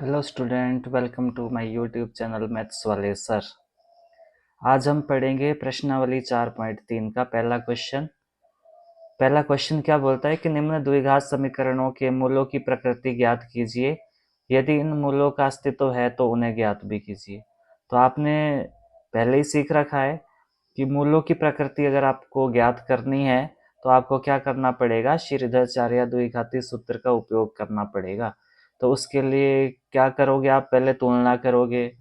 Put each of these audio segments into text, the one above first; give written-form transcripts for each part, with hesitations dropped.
Hello student, welcome to my YouTube channel maths वाले sir. आज हम पढ़ेंगे प्रश्नावली 4.3 का पहला क्वेश्चन। पहला क्वेश्चन क्या बोलता है कि निम्न द्विघात समीकरणों के मूलों की प्रकृति ज्ञात कीजिए। यदि इन मूलों का अस्तित्व है तो उन्हें ज्ञात भी कीजिए। तो आपने पहले ही सीख रखा है कि मूलों की प्रकृति अगर आपको ज्ञात करनी है तो आपको क्या करना पड़ेगा, श्रीधराचार्य द्विघाती सूत्र का उपयोग करना पड़ेगा। तो उसके लिए क्या करोगे, आप पहले तुलना करोगे।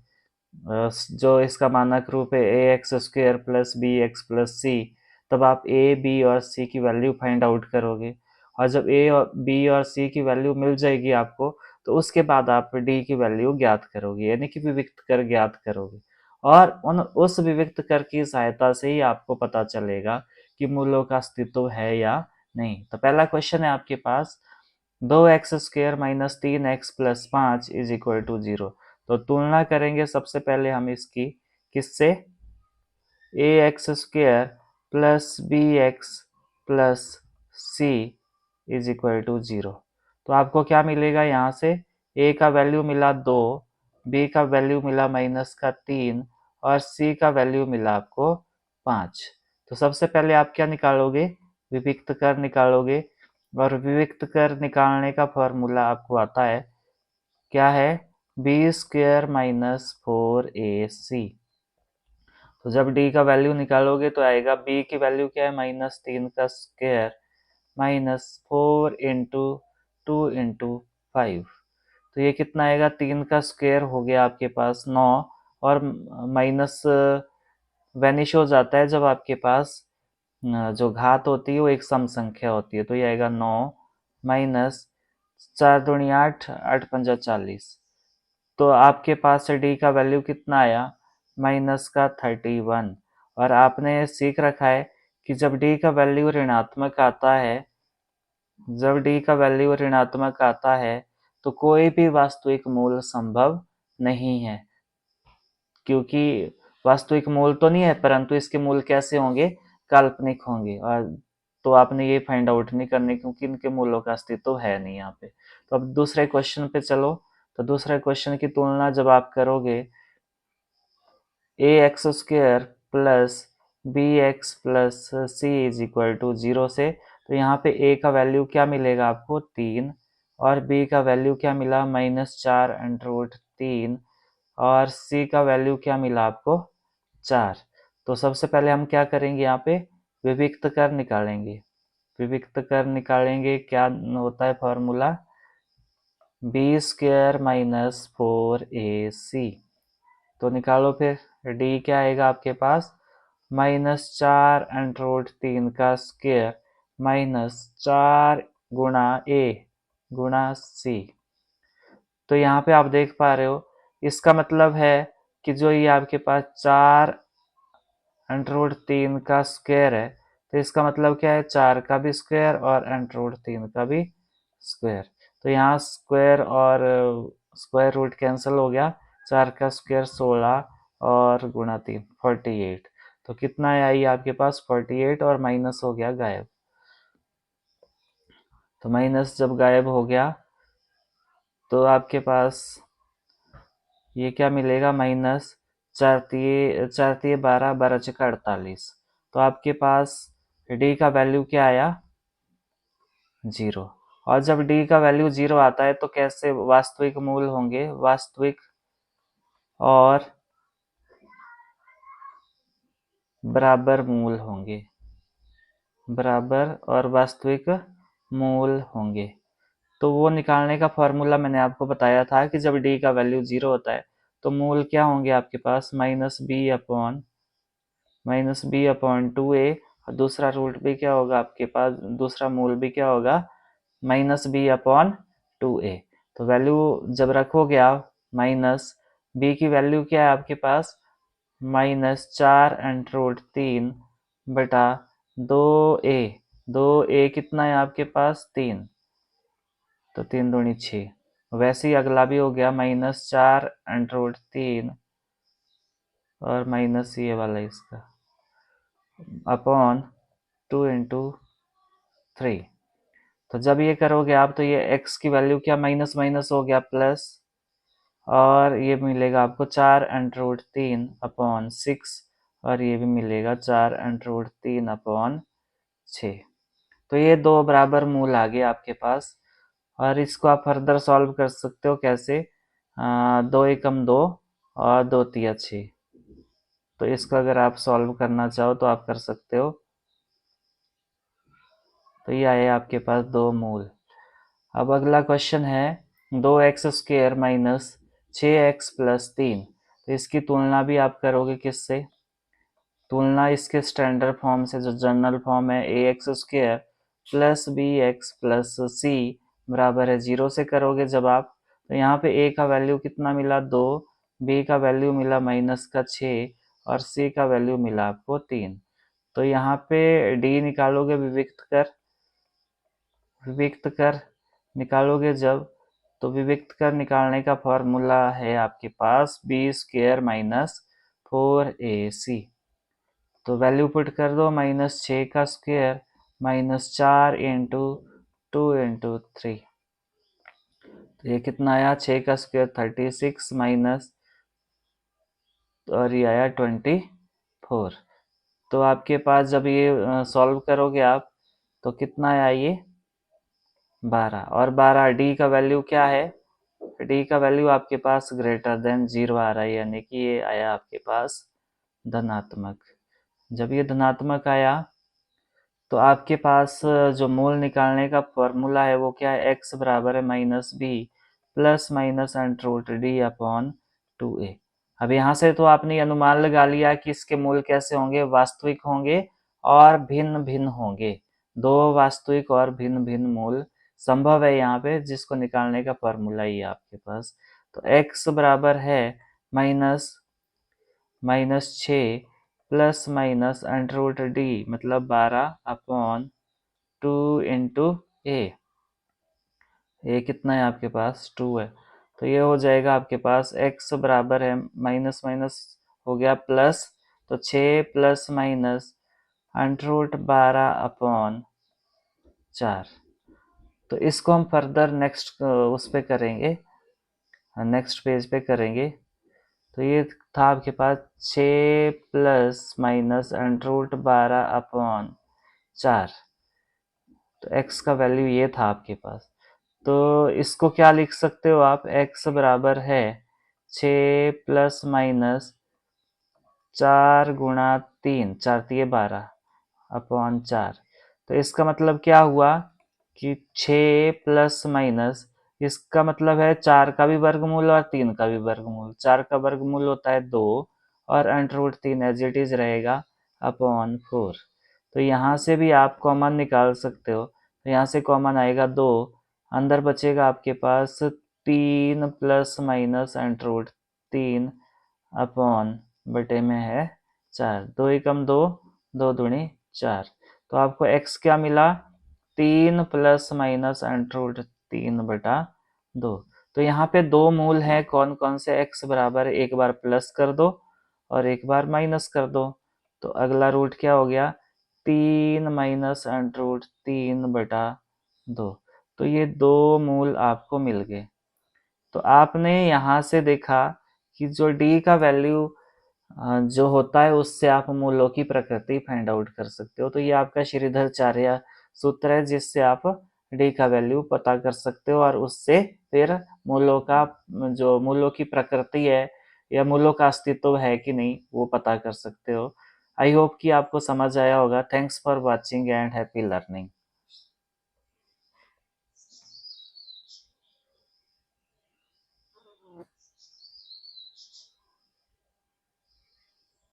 जो इसका मानक रूप है A x square plus B x plus C, तब आप ए बी और सी की वैल्यू फाइंड आउट करोगे। और जब ए और बी और सी की वैल्यू मिल जाएगी आपको, तो उसके बाद आप डी की वैल्यू ज्ञात करोगे, यानी कि विविक्त कर ज्ञात करोगे। और उस विविक्त कर की सहायता से ही आपको पता चलेगा कि मूलों का अस्तित्व है या नहीं। तो पहला क्वेश्चन है आपके पास, 2x² minus 3x plus 5 is equal to 0। तो तुलना करेंगे सबसे पहले हम इसकी, किससे, ax² plus bx plus c is equal to 0। तो आपको क्या मिलेगा यहाँ से, a का वैल्यू मिला 2, b का वैल्यू मिला -3 और c का वैल्यू मिला आपको 5। तो सबसे पहले आप क्या निकालोगे, विविक्त कर निकालोगे। और विविक्त कर निकालने का फॉर्मूला आपको आता है, क्या है, b² माइनस 4ac। तो जब d का वैल्यू निकालोगे तो आएगा, b की वैल्यू क्या है, -3 का स्क्वायर माइनस 4 इंटू 2 इंटू 5। तो ये कितना आएगा, 3 का स्क्वायर हो गया आपके पास 9, और माइनस वैनिश हो जाता है जब आपके पास जो घात होती है वो एक सम संख्या होती है। तो ये आएगा 9 माइनस 4 दूनी 8, 8 पंजा 40। तो आपके पास से डी का वैल्यू कितना आया, माइनस का 31। और आपने सीख रखा है कि जब डी का वैल्यू ऋणात्मक आता है, जब डी का वैल्यू ऋणात्मक आता है तो कोई भी वास्तविक मूल संभव नहीं है। क्योंकि वास्तविक मूल तो नहीं है, परंतु इसके मूल कैसे होंगे, काल्पनिक होंगे। और तो आपने ये फाइंड आउट नहीं करने, क्योंकि इनके मूलों का अस्तित्व है नहीं यहाँ पे। तो अब दूसरे क्वेश्चन पे चलो। तो दूसरे क्वेश्चन की तुलना जब आप करोगे, ax² plus bx plus c is equal to 0 से, तो यहाँ पे a का वैल्यू क्या मिलेगा आपको, 3, और b का वैल्यू क्या मिला, -4√3, और c का वैल्यू क्या मिला आपको, 4। तो सबसे पहले हम क्या करेंगे, यहाँ पे विविक्त कर निकालेंगे। विविक्त कर निकालेंगे, क्या होता है फॉर्मूला, b² माइनस 4ac। तो निकालो फिर, d क्या आएगा आपके पास, -4√3 का स्क्वायर माइनस 4 गुणा a गुणा c। तो यहाँ पे आप देख पा रहे हो, इसका मतलब है कि जो ये आपके पास 4√3 का स्क्वायर है, तो इसका मतलब क्या है, 4 का भी स्क्वायर और √3 का भी स्क्वायर। तो यहाँ स्क्वायर और स्क्वायर रूट कैंसिल हो गया, 4 का स्क्वायर 16 और गुणा 3 48। तो कितना आई आपके पास, 48, और माइनस हो गया गायब। तो माइनस जब गायब हो गया तो आपके पास ये क्या मिलेगा, माइनस 4×3 = 12, 12×4 = 48। तो आपके पास डी का वैल्यू क्या आया, 0। और जब डी का वैल्यू 0 आता है तो कैसे वास्तविक मूल होंगे, वास्तविक और बराबर मूल होंगे, बराबर और वास्तविक मूल होंगे। तो वो निकालने का फॉर्मूला मैंने आपको बताया था कि जब डी का वैल्यू 0 होता है तो मूल क्या होंगे आपके पास, -b/2a, और दूसरा रूट भी क्या होगा आपके पास, दूसरा मूल भी क्या होगा, -b/2a। तो वैल्यू जब रखोगे आप, माइनस b की वैल्यू क्या है आपके पास, -4√3 बटा 2a। 2a कितना है आपके पास, 3। तो 3 दूनी 6। वैसे ही अगला भी हो गया, -4√3 और माइनस ये वाला इसका अपॉन 2×3। तो जब ये करोगे आप तो ये x की वैल्यू क्या, माइनस माइनस हो गया प्लस, और ये मिलेगा आपको 4√3/6 और ये भी मिलेगा 4√3/6। तो ये दो बराबर मूल आ गए आपके पास। और इसको आप फर्दर सॉल्व कर सकते हो कैसे, 2 एकम 2 और 2 तिया 6। तो इसको अगर आप सॉल्व करना चाहो तो आप कर सकते हो। तो ये आए आपके पास दो मूल। अब अगला क्वेश्चन है 2x² माइनस 6x+3। तो इसकी तुलना भी आप करोगे किससे, तुलना इसके स्टैंडर्ड फॉर्म से जो जनरल फॉर्म है ax² plus bx plus c बराबर है 0 से करोगे जब आप। तो यहाँ पे a का वैल्यू कितना मिला 2, b का वैल्यू मिला -6 और c का वैल्यू मिला आपको 3। तो यहाँ पे d निकालोगे विविक्त कर निकालोगे जब, तो विविक्त कर निकालने का फॉर्मूला है आपके पास b² माइनस 4ac। तो वैल्यू पुट कर दो, -6 का स्क्वायर -4 इंटू 2 इंटू 3। तो ये कितना आया, 6 का स्क्वायर 36 माइनस और ये आया 24। तो आपके पास जब ये सॉल्व करोगे आप तो कितना आया ये 12। और 12 डी का वैल्यू क्या है, डी का वैल्यू आपके पास ग्रेटर देन 0 आ रहा है, यानी कि ये आया आपके पास धनात्मक। जब ये धनात्मक आया तो आपके पास जो मूल निकालने का फॉर्मूला है वो क्या है, x बराबर है -b प्लस माइनस √d/2a। अब यहाँ से तो आपने अनुमान लगा लिया कि इसके मूल कैसे होंगे, वास्तविक होंगे और भिन्न भिन्न होंगे। दो वास्तविक और भिन्न भिन्न मूल संभव है यहाँ पे, जिसको निकालने का फॉर्मूला ही है आपके पास। तो x बराबर है -6 प्लस माइनस √d मतलब 12/2 इंटू ए कितना है आपके पास 2 है। तो ये हो जाएगा आपके पास x बराबर है माइनस माइनस हो गया प्लस, तो 6 प्लस माइनस √12/4। तो इसको हम फर्दर नेक्स्ट उस पे करेंगे, नेक्स्ट पेज पे करेंगे। तो ये था आपके पास 6 प्लस माइनस √12/4। तो x का वैल्यू ये था आपके पास। तो इसको क्या लिख सकते हो आप, x बराबर है 6 प्लस माइनस 4 × 3, 4×3 = 12/4। तो इसका मतलब क्या हुआ कि 6 प्लस माइनस, इसका मतलब है 4 का भी वर्गमूल और 3 का भी वर्गमूल। 4 का वर्गमूल होता है 2 और √3 एज इट इज रहेगा /4। तो यहाँ से भी आप कॉमन निकाल सकते हो। तो यहाँ से कॉमन आएगा 2, अंदर बचेगा आपके पास 3 प्लस माइनस √3 अपॉन बटे में है 4। 2 एकम 2, 2 दूनी 4। तो आपको x क्या मिला, 3 प्लस माइनस √3/2। तो यहाँ पे दो मूल हैं, कौन कौन से, x बराबर एक बार प्लस कर दो और एक बार माइनस कर दो। तो अगला रूट क्या हो गया, 3 माइनस √3/2। तो ये दो मूल आपको मिल गए। तो आपने यहाँ से देखा कि जो d का वैल्यू जो होता है उससे आप मूलों की प्रकृति फाइंड आउट कर सकते हो। तो ये आपका श्रीधराचार्य सूत्र है, जिससे आप d का वैल्यू पता कर सकते हो और उससे फिर मूलों का जो मूलों की प्रकृति है या मूलों का अस्तित्व है कि नहीं वो पता कर सकते हो। आई होप कि आपको समझ आया होगा। Thanks for watching and happy learning.